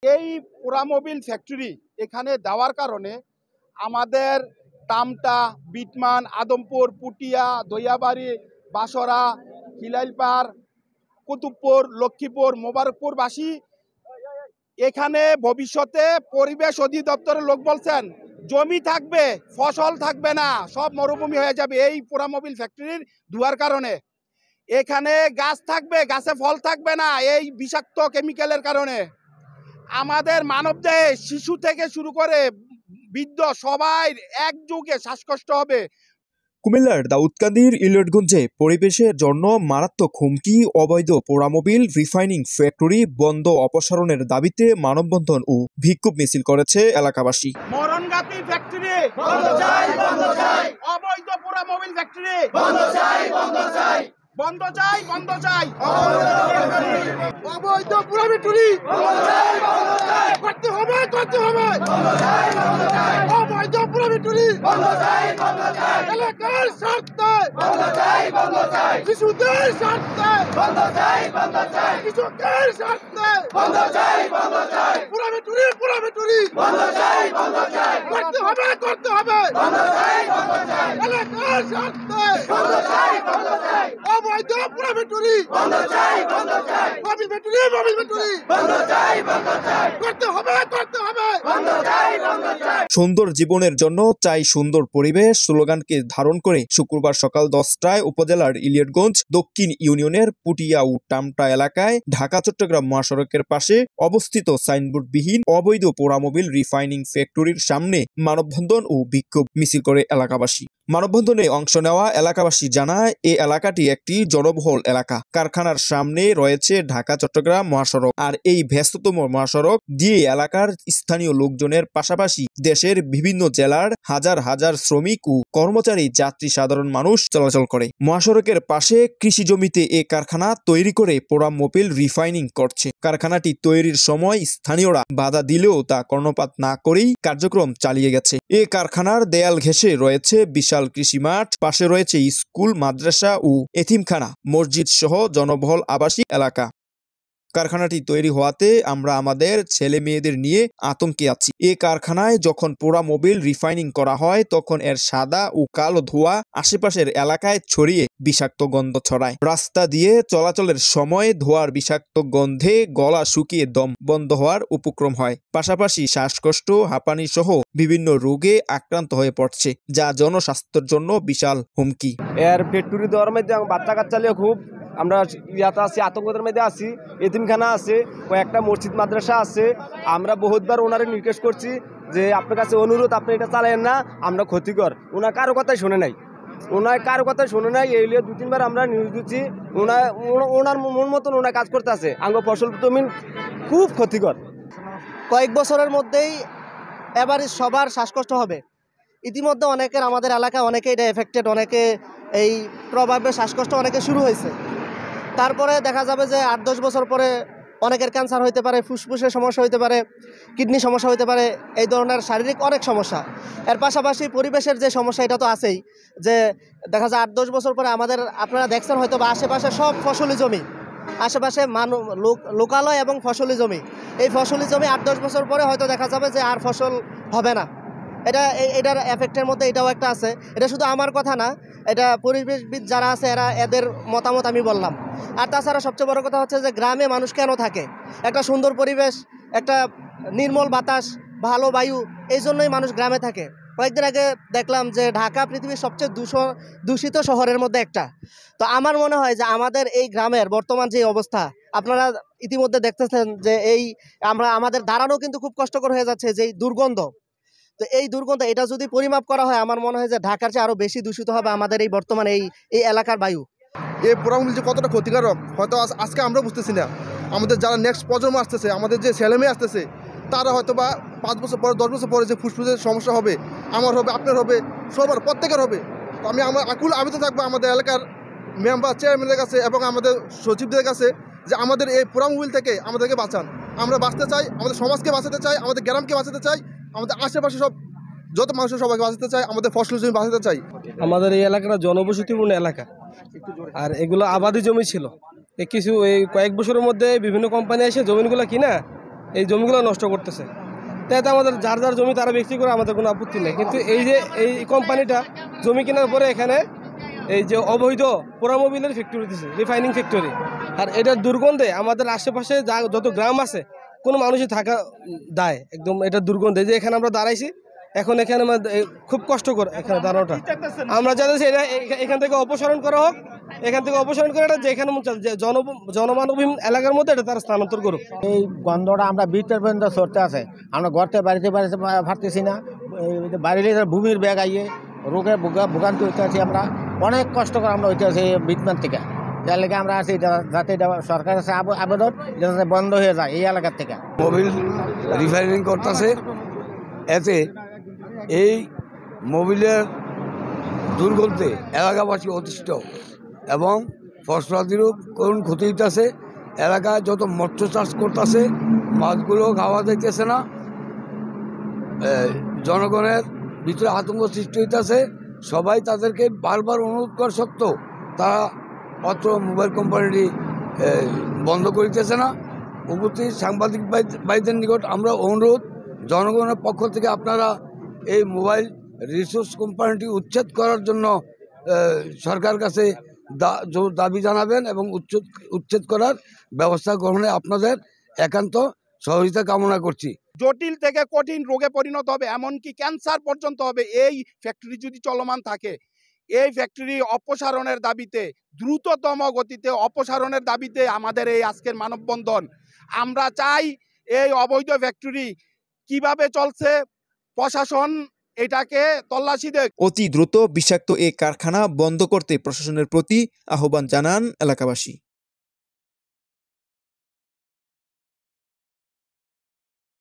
এই পোড়ামোবিল ফ্যাক্টরি এখানে দেওয়ার কারণে আমাদের টামটা, বিটমান, আদমপুর, পুটিয়া, দইয়াবাড়ি, বাসরা, হিলাইলপাড়, কুতুবপুর, লক্ষ্মীপুর, মোবারকপুরবাসী এখানে ভবিষ্যতে পরিবেশ অধিদপ্তরের লোক বলছেন জমি থাকবে, ফসল থাকবে না, সব মরুভূমি হয়ে যাবে এই পোড়ামোবিল ফ্যাক্টরির ধোঁয়ার কারণে। এখানে গাছ থাকবে, গাছে ফল থাকবে না এই বিষাক্ত কেমিক্যালের কারণে। আমাদের মানবদেহে শিশু থেকে শুরু করে বৃদ্ধ সবাই একযোগে শ্বাসকষ্ট হবে। কুমিল্লার দাউদকান্দির ইলিয়টগঞ্জে পরিবেশের জন্য মারাত্মক হুমকি অবৈধ পোড়ামোবিল রিফাইনিং ফ্যাক্টরি বন্ধ অপসারণের দাবিতে মানববন্ধন ও বিক্ষোভ মিছিল করেছে এলাকাবাসী। মরণঘাতী ফ্যাক্টরি বন্ধ চাই, বন্ধ চাই। অবৈধ পোড়ামোবিল ফ্যাক্টরি বন্ধ চাই, বন্ধ চাই। বন্ধ চাই, বন্ধ চাই। অবৈধ পোড়া ফ্যাক্টরি বন্ধ চাই, বন্ধ চাই। করতে হবে, করতে হবে। বন্ধ চাই, বন্ধ চাই। অবৈধ পোড়া ফ্যাক্টরি বন্ধ চাই, বন্ধ চাই। এলাকার স্বার্থে বন্ধ চাই, বন্ধ চাই। শিশুদের স্বার্থে বন্ধ চাই, বন্ধ চাই। কৃষকের স্বার্থে বন্ধ চাই, বন্ধ চাই। পোড়া ফ্যাক্টরি বন্ধ চাই, বন্ধ চাই। করতে হবে, করতে হবে। বন্ধ চাই, বন্ধ চাই। এলাকার স্বার্থে বন্ধ চাই, বন্ধ চাই। অবৈধ পোড়া ফ্যাক্টরি বন্ধ চাই, বন্ধ চাই। মোবিল ফ্যাক্টরি বন্ধ চাই, বন্ধ চাই। করতে হবে, করতে হবে। বন্ধ চাই, বন্ধ চাই। সুন্দর জীবনের জন্য চাই সুন্দর পরিবেশ স্লোগানকে ধারণ করে শুক্রবার সকাল 10টায় উপজেলার ইলিয়টগঞ্জ দক্ষিণ ইউনিয়নের পুটিয়া ও টামটা এলাকায় ঢাকা-চট্টগ্রাম মহাসড়কের পাশে অবস্থিত সাইনবোর্ডবিহীন অবৈধ পোড়ামোবিল রিফাইনিং ফ্যাক্টরির সামনে মানববন্ধন ও বিক্ষোভ মিছিল করে এলাকাবাসী। মানববন্ধনে অংশ নেওয়া এলাকাবাসী জানায় এই এলাকাটি একটি জনবহুল এলাকা। কারখানার সামনে রয়েছে ঢাকা-চট্টগ্রাম মহাসড়ক। আর এই ব্যস্ততম মহাসড়ক দিয়ে এলাকার স্থানীয় লোকজনের পাশাপাশি দেশের বিভিন্ন জেলার হাজার হাজার শ্রমিক ও কর্মচারী, যাত্রী, সাধারণ মানুষ চলাচল করে। মহাসড়কের পাশে কৃষি জমিতে এ কারখানা তৈরি করে পোড়ামোবিল রিফাইনিং করছে। কারখানাটি তৈরির সময় স্থানীয়রা বাধা দিলেও তা কর্ণপাত না করেই কার্যক্রম চালিয়ে গেছে। এ কারখানার দেয়াল ঘেঁষে রয়েছে বিশাল কৃষি মাঠ, পাশে রয়েছে স্কুল, মাদ্রাসা ও এতিমখানা, মসজিদ সহ জনবহুল আবাসিক এলাকা। কারখানাটি তৈরি হওয়াতে আমরা আমাদের ছেলে মেয়েদের নিয়ে আতঙ্কে আছি। এই কারখানায় যখন পোড়ামোবিল রিফাইনিং করা হয় তখন এর সাদা ও কালো ধোঁয়া আশেপাশের এলাকায় ছড়িয়ে বিষাক্ত গন্ধ ছড়ায়। রাস্তা দিয়ে চলাচলের সময় ধোঁয়ার বিষাক্ত গন্ধে গলা শুকিয়ে দম বন্ধ হওয়ার উপক্রম হয়। পাশাপাশি শ্বাসকষ্ট, হাঁপানি সহ বিভিন্ন রোগে আক্রান্ত হয়ে পড়ছে, যা জনস্বাস্থ্যের জন্য বিশাল হুমকি। এর ফ্যাক্টরি দেওয়ার মধ্যে বাচ্চা কাচ্চা নিয়ে খুব আমরা ইয়াতে আছি, আতঙ্কের মধ্যে আছি। এতিমখানা আছে, কয়েকটা মসজিদ মাদ্রাসা আছে। আমরা বহুতবার ওনারে নির্দেশ করছি যে আপনার কাছে অনুরোধ, আপনি এটা চালায়েন না, আমরা ক্ষতিকর। ওনার কারো কথাই শোনে নাই, এই লিয়ে 2-3বার আমরা নিউজ দিচ্ছি। ওনার মন মতন ওনার কাজ করতে আছে। আঙ্গ ফসল জমিন খুব ক্ষতিকর। কয়েক বছরের মধ্যেই এবার সবার শ্বাসকষ্ট হবে। ইতিমধ্যে অনেকের, আমাদের এলাকায় অনেকে এটা এফেক্টেড, অনেকে এই প্রভাবে শ্বাসকষ্ট অনেকে শুরু হয়েছে। তারপরে দেখা যাবে যে 8-10 বছর পরে অনেকের ক্যান্সার হইতে পারে, ফুসফুসের সমস্যা হইতে পারে, কিডনি সমস্যা হইতে পারে, এই ধরনের শারীরিক অনেক সমস্যা। এর পাশাপাশি পরিবেশের যে সমস্যা, এটা তো আছেই, যে দেখা যায় 8-10 বছর পরে আমাদের, আপনারা দেখছেন হয়তো বা আশেপাশে সব ফসলি জমি, আশেপাশে লোকালয় এবং ফসলি জমি, এই ফসলি জমি 8-10 বছর পরে হয়তো দেখা যাবে যে আর ফসল হবে না। এটার এফেক্টের মধ্যে এটাও একটা আছে। এটা শুধু আমার কথা না, এটা পরিবেশবিদ যারা আছে এদের মতামত আমি বললাম। আর তাছাড়া সবচেয়ে বড় কথা হচ্ছে যে গ্রামে মানুষ কেন থাকে? একটা সুন্দর পরিবেশ, একটা নির্মল বাতাস, ভালো বায়ু, এই জন্যই মানুষ গ্রামে থাকে। কয়েকদিন আগে দেখলাম যে ঢাকা পৃথিবীর সবচেয়ে দূষিত শহরের মধ্যে একটা। তো আমার মনে হয় যে আমাদের এই গ্রামের বর্তমান যে অবস্থা, আপনারা ইতিমধ্যে দেখতেছেন যে আমাদের দাঁড়ানো কিন্তু খুব কষ্টকর হয়ে যাচ্ছে, যে দুর্গন্ধ। তো এই দুর্গন্ধ, এটা যদি পরিমাপ করা হয়, আমার মনে হয় যে ঢাকার চেয়ে আরও বেশি দূষিত হবে আমাদের এই বর্তমানে এই এলাকার বায়ু। এই পোড়ামোবিল যে কতটা ক্ষতিকারক হয়তো আজকে আমরা বুঝতেছি না। আমাদের যারা নেক্সট প্রজন্ম আসতেছে, আমাদের যে ছেলেমেয়ে আসতেছে, তারা হয়তো বা 5 বছর পরে, 10 বছর পরে যে ফুসফুসের সমস্যা হবে, আমার হবে, আপনার হবে, সবার, প্রত্যেকের হবে। তো আমার আকুল আবেদন থাকবো আমাদের এলাকার মেম্বার, চেয়ারম্যানের কাছে এবং আমাদের সচিবদের কাছে যে আমাদের এই পোড়ামোবিল থেকে আমাদেরকে বাঁচান। আমরা বাঁচতে চাই, আমাদের সমাজকে বাঁচাতে চাই, আমাদের গ্রামকে বাঁচাতে চাই, আমাদের আশেপাশে সব যত মানুষের সবাইকে বাঁচাতে চাই, আমাদের ফসল জমি বাঁচাতে চাই। আমাদের এই এলাকাটা জনবসতিপূর্ণ এলাকা, আর এগুলো আবাদি জমি ছিল। কিছু এই কয়েক বছরের মধ্যে বিভিন্ন কোম্পানি এসে জমিগুলো কিনা এই জমিগুলো নষ্ট করতেছে। তাতে আমাদের যার যার জমি তারা বিক্রি করে, আমাদের কোনো আপত্তি নেই। কিন্তু এই যে এই কোম্পানিটা জমি কেনার পরে এখানে এই যে অবৈধ পোড়ামোবিলের ফ্যাক্টরি দিচ্ছে, রিফাইনিং ফ্যাক্টরি, আর এটার দুর্গন্ধে আমাদের আশেপাশে যত গ্রাম আছে কোনো মানুষই থাকা দায় একদম। এটা দুর্গন্ধে যে এখানে আমরা দাঁড়াইছি, এখন এখানে খুব কষ্টকর এখানে দাঁড়ানোটা। আমরা চাইছি এটা এখান থেকে অপসারণ করা হোক, এখান থেকে অপসারণ করে এটা যেখানে জনমানবহীন এলাকার মধ্যে এটা তারা স্থানান্তর করুক। এই গন্ধটা আমরা ভিতর পর্যন্ত সরতে আছে, আমরা ঘরতে বাড়িতে পারতেছি না। বাড়িতে ভূমির ব্যাগ আইয়ে রোগে ভোগান্তি হইতে আছি, আমরা অনেক কষ্ট করে আমরা হইতে আছি বিটমান থেকে। যার লেগে আমরা আছি যাতে সরকারের কাছে আবেদন যাতে বন্ধ হয়ে যায় এই এলাকার থেকে। মোবিল রিফাইনিং করতেছে, এতে এই মোবিলের দুর্গন্ধে এলাকাবাসী অতিষ্ঠ এবং ফসলাদিরও করুণ ক্ষতি হইতেছে। এলাকায় যত মৎস্য চাষ করতেছে মাছগুলো খাওয়া যাইতেছে না, জনগণের ভিতরে আতঙ্ক সৃষ্টি হইতেছে। সবাই তাদেরকে বারবার অনুরোধ করা সত্ত্বেও তারা অত্র মোবাইল কোম্পানিটি বন্ধ করিতেছে না। উপস্থিত সাংবাদিক ভাইদের নিকট আমরা অনুরোধ, জনগণের পক্ষ থেকে আপনারা এই মোবাইল রিসোর্স কোম্পানিটি উচ্ছেদ করার জন্য সরকার কাছে দাবি জানাবেন এবং উচ্ছেদ করার ব্যবস্থা গ্রহণে আপনাদের একান্ত সহযোগিতা কামনা করছি। জটিল থেকে কঠিন রোগে পরিণত হবে, এমনকি ক্যান্সার পর্যন্ত হবে এই ফ্যাক্টরি যদি চলমান থাকে। এই ফ্যাক্টরি অপসারণের দাবিতে, দ্রুততম গতিতে অপসারণের দাবিতে আমাদের এই আজকের মানববন্ধন। আমরা চাই এই অবৈধ ফ্যাক্টরি কিভাবে চলছে প্রশাসন এটাকে তল্লাশি দেখ। অতি দ্রুত বিষাক্ত এই কারখানা বন্ধ করতে প্রশাসনের প্রতি আহ্বান জানান এলাকাবাসী।